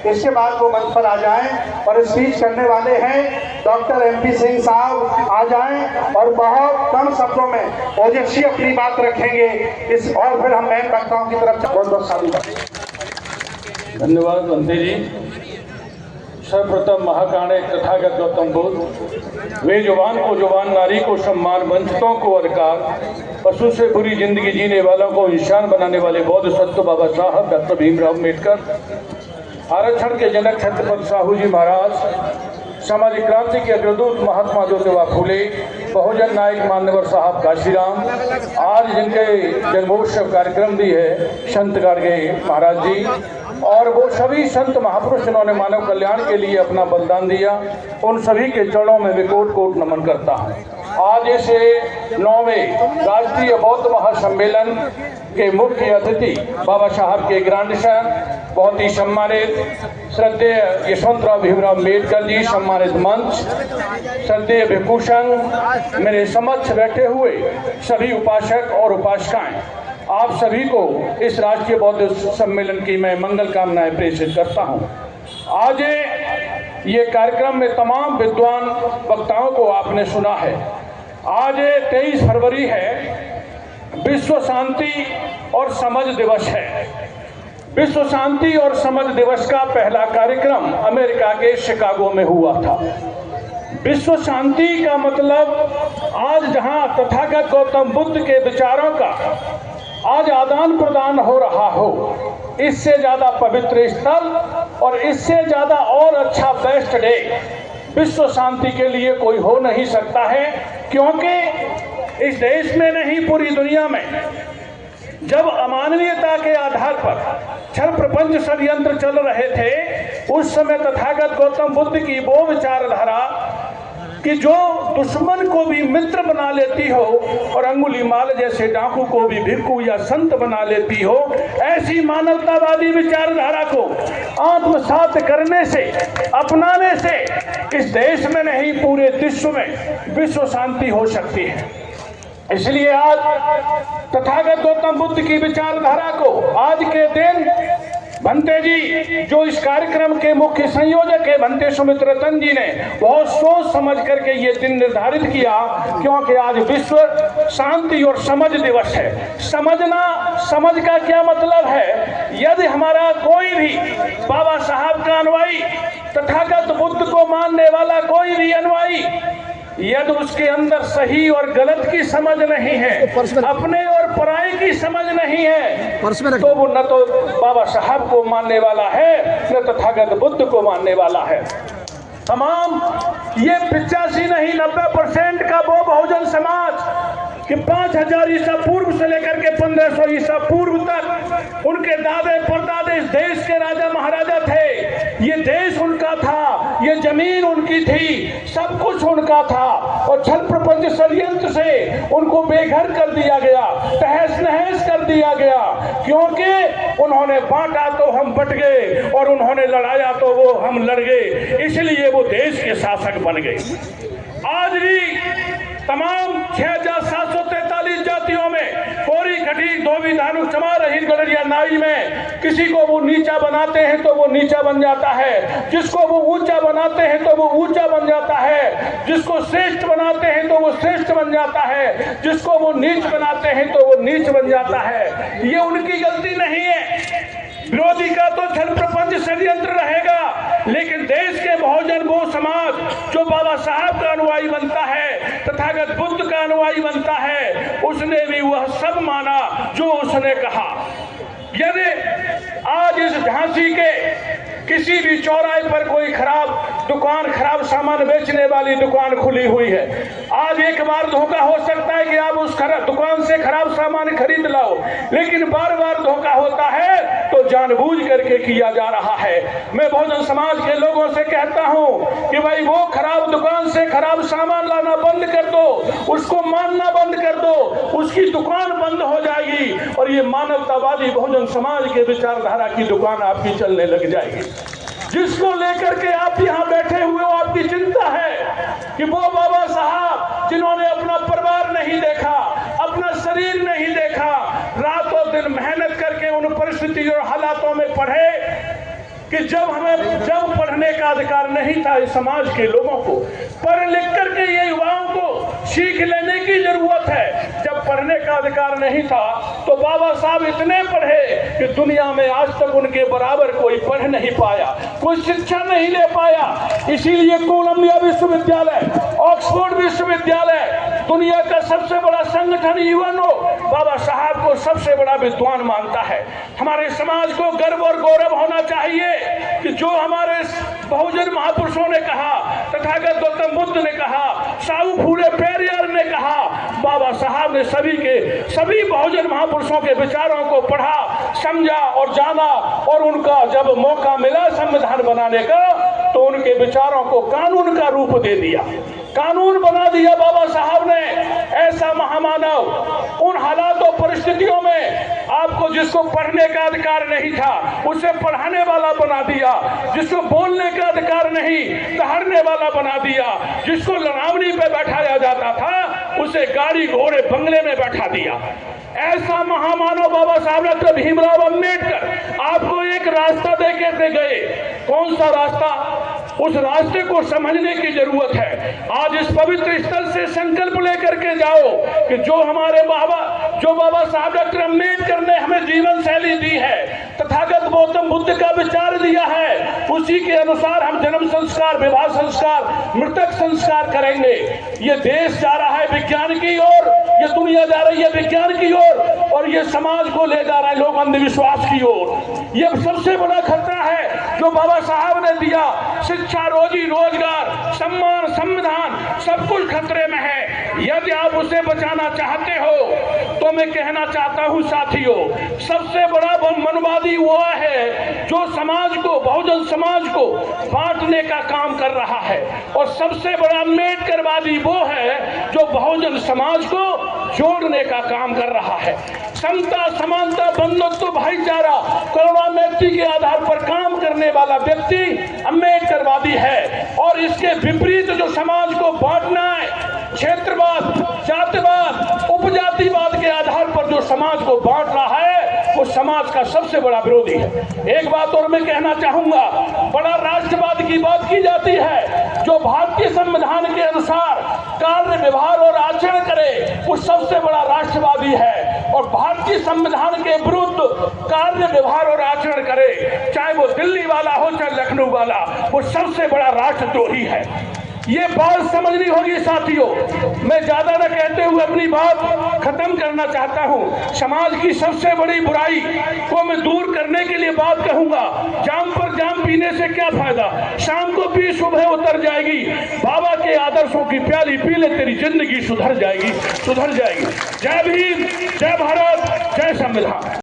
इसके बाद वो मंच पर आ जाएं और स्पीच करने वाले हैं डॉक्टर MP सिंह साहब आ जाएं और बहुत कम शब्दों में ओजस्वी अपनी बात रखेंगे इस और फिर हम मेन वक्ताओं की तरफ बहुत बहुत साधुवाद। धन्यवाद बंते जी। सर्वप्रथम महाकाणे तथागत गौतम बुद्ध वे जुबान को जुबान, नारी को सम्मान, वंचितों को अधिकार, पशु से बुरी जिंदगी जीने वालों को इंसान बनाने वाले बौद्ध सत्य बाबा साहब डॉक्टर भीमराव अम्बेडकर, आरक्षण के जनक छत्रपति साहू जी महाराज, सामाजिक क्रांति के अग्रदूत महात्मा ज्योतिबा फूले, बहुजन नायक मान्यवर साहब काशीराम, आज जिनके जन्मोत्सव कार्यक्रम भी है संत गाडगे महाराज जी, और वो सभी संत महापुरुष जिन्होंने मानव कल्याण के लिए अपना बलिदान दिया, उन सभी के चरणों में मैं कोट कोट नमन करता हूँ। आज इस 9वें राष्ट्रीय बौद्ध महासम्मेलन के मुख्य अतिथि बाबा साहब के ग्रैंडसन, बहुत ही सम्मानित श्रद्धेय यशवंतराव भीमराव अम्बेडकर जी, सम्मानित मंच, श्रद्धेय भिक्षुसंघ, मेरे समक्ष बैठे हुए सभी उपासक और उपासिकाएं, आप सभी को इस राष्ट्रीय बौद्ध सम्मेलन की मैं मंगल कामनाएं प्रेषित करता हूं। आज ये कार्यक्रम में तमाम विद्वान वक्ताओं को आपने सुना है। आज 23 फरवरी है, विश्व शांति और समझ दिवस है। विश्व शांति और समझ दिवस का पहला कार्यक्रम अमेरिका के शिकागो में हुआ था। विश्व शांति का मतलब आज जहां तथागत गौतम बुद्ध के विचारों का आज आदान प्रदान हो रहा हो, इससे ज्यादा पवित्र स्थल और इससे ज्यादा और अच्छा बेस्ट डे विश्व शांति के लिए कोई हो नहीं सकता है। क्योंकि इस देश में नहीं, पूरी दुनिया में जब अमानवीयता के आधार पर छल प्रपंच षड्यंत्र चल रहे थे, उस समय तथागत गौतम बुद्ध की वो विचारधारा कि जो दुश्मन को भी मित्र बना लेती हो और अंगुलीमाल जैसे डाकू को भी भिक्षु या संत बना लेती हो, ऐसी मानवतावादी विचारधारा को आत्मसात करने से, अपनाने से इस देश में नहीं पूरे विश्व में विश्व शांति हो सकती है। इसलिए आज तथागत गौतम बुद्ध की विचारधारा को आज के दिन भंते जी, जो इस कार्यक्रम के मुख्य संयोजक है भंते सुमित रतन जी ने बहुत सोच समझ करके ये दिन निर्धारित किया, क्योंकि आज विश्व शांति और समझ दिवस है। समझना, समझ का क्या मतलब है? यदि हमारा कोई भी बाबा साहब का अनुयायी, तथागत बुद्ध को मानने वाला कोई भी अनुयायी, यदि उसके अंदर सही और गलत की समझ नहीं है, अपने और पराई की समझ नहीं है, तो वो न तो बाबा साहब को मानने वाला है, न तथागत बुद्ध को मानने वाला है। तमाम ये 85 नहीं 90% का वो बहुजन समाज कि 5000 ईसा पूर्व से लेकर के 1500 ईसा पूर्व तक उनके दादे परदादे इस देश के राजा महाराजा थे। ये देश उनका था, ये जमीन उनकी थी, सब कुछ उनका था, और छल प्रपंच षड्यंत्र से उनको बेघर कर दिया गया, तहस नहस कर दिया गया, क्योंकि उन्होंने बांटा तो हम बट गए और उन्होंने लड़ाया तो वो हम लड़ गए, इसलिए वो देश के शासक बन गए। आज भी तमाम 6743 जातियों में कोरी खटी धोबी धानुक चमार हिंद गडरिया नाई में किसी को वो नीचा बनाते हैं तो वो नीचा बन जाता है, जिसको वो ऊंचा बनाते हैं तो वो ऊंचा बन जाता है, जिसको श्रेष्ठ बनाते हैं तो वो श्रेष्ठ बन जाता है, जिसको वो नीच बनाते हैं तो वो नीच बन जाता है। ये उनकी गलती नहीं है। विरोधी का तो छल प्रपंच षड्यंत्र रहेगा, लेकिन देश के बहुजन वो समाज जो बाबा साहब का अनुयायी बनता है, तथागत बुद्ध का अनुयायी बनता है, उसने भी वह सब माना जो उसने कहा। यदि आज इस झांसी के किसी भी चौराहे पर कोई खराब दुकान, खराब सामान बेचने वाली दुकान खुली हुई है, आज एक बार धोखा हो सकता है कि आप उस दुकान से खराब सामान खरीद लाओ, लेकिन बार बार धोखा होता है तो जानबूझ करके किया जा रहा है। मैं बहुजन समाज के लोगों से कहता हूं कि भाई वो खराब दुकान से खराब सामान लाना बंद कर दो, उसको मानना बंद कर दो, उसकी दुकान बंद हो जाएगी और ये मानवतावादी बहुजन समाज के विचारधारा की दुकान आपकी चलने लग जाएगी। जिसको लेकर के आप यहाँ बैठे हुए हो, आपकी चिंता है कि वो बाबा साहब जिन्होंने अपना परिवार नहीं देखा, अपना शरीर नहीं देखा, रातों दिन मेहनत करके उन परिस्थिति और हालातों में पढ़े कि जब पढ़ने का अधिकार नहीं था इस समाज के लोगों को, पढ़ लिख करके ये युवाओं को सीख लेने की जरूरत है। जब पढ़ने का अधिकार नहीं था तो बाबा साहब इतने पढ़े कि दुनिया में आज तक उनके बराबर कोई पढ़ नहीं पाया, कोई शिक्षा नहीं ले पाया। इसीलिए कोलंबिया विश्वविद्यालय, ऑक्सफोर्ड विश्वविद्यालय, दुनिया का सबसे बड़ा संगठन यूएनओ बाबा साहब को सबसे बड़ा विद्वान मानता है। हमारे समाज को गर्व और गौरव होना चाहिए कि जो हमारे बहुजन महापुरुषों ने कहा, तथागत गौतम बुद्ध ने कहा, साहू फूले पेरियार ने कहा, बाबा साहब ने सभी बहुजन महापुरुषों के विचारों को पढ़ा, समझा और जाना, और उनका जब मौका मिला संविधान बनाने का तो उनके विचारों को कानून का रूप दे दिया, कानून बना दिया बाबा साहब ने। ऐसा महामानव उन हालात और परिस्थितियों में आपको, जिसको पढ़ने का अधिकार नहीं था उसे पढ़ाने वाला बना दिया, जिसको बोलने का अधिकार नहीं ठहरने वाला बना दिया, जिसको लड़ावनी पे बैठाया जाता था उसे गाड़ी घोड़े बंगले में बैठा दिया। ऐसा महामानव बाबा साहब डॉक्टर भीमराव अंबेडकर आपको एक रास्ता दे के गए। कौन सा रास्ता? उस रास्ते को समझने की जरूरत है। आज इस पवित्र स्थल से संकल्प लेकर के जाओ कि जो बाबा साहब डॉक्टर अंबेडकर ने हमें जीवन शैली दी है, तथागत गौतम बुद्ध का विचार दिया है, उसी के अनुसार हम जन्म संस्कार, विवाह संस्कार, मृतक संस्कार करेंगे। ये देश जा रहा है विज्ञान की ओर, ये दुनिया जा रही है विज्ञान की ओर, और ये समाज को ले जा रहा है लोग अंधविश्वास की ओर। ये सबसे बड़ा खतरा है जो बाबा साहब ने दिया। शिक्षा, रोजी रोजगार, सम्मान, संविधान, सब कुछ खतरे में है। यदि आप उसे बचाना चाहते हो तो मैं कहना चाहता हूं साथियों, सबसे बड़ा मनवादी वो है जो समाज को, बहुजन समाज को बांटने का काम कर रहा है, और सबसे बड़ा अम्बेडकरवादी वो है जो बहुजन समाज को जोड़ने का काम कर रहा है। समता, समानता, बंधुत्व, भाईचारा, करुणा, मैत्री के आधार पर काम करने वाला व्यक्ति अम्बेडकरवादी है। और इसके विपरीत जो समाज को बांटना है, क्षेत्रवाद, जातिवाद, उपजातिवाद के आधार पर जो समाज को बांट रहा है, वो समाज का सबसे बड़ा विरोधी है। एक बात और मैं कहना चाहूंगा, बड़ा राष्ट्रवाद की बात की जाती है, जो भारतीय संविधान के अनुसार कार्य, व्यवहार और आचरण करे वो सबसे बड़ा राष्ट्रवादी है, और भारतीय संविधान के विरुद्ध कार्य, व्यवहार और आचरण करे, चाहे वो दिल्ली वाला हो चाहे लखनऊ वाला, वो सबसे बड़ा राष्ट्रद्रोही है। ये बात समझनी होगी साथियों। मैं ज्यादा न कहते हुए अपनी बात खत्म करना चाहता हूँ। समाज की सबसे बड़ी बुराई को मैं दूर करने के लिए बात कहूंगा, जाम पर जाम पीने से क्या फायदा, शाम को पी सुबह उतर जाएगी। बाबा के आदर्शों की प्याली पी ले, तेरी जिंदगी सुधर जाएगी, सुधर जाएगी। जय भीम, जय भारत, जय संविधान।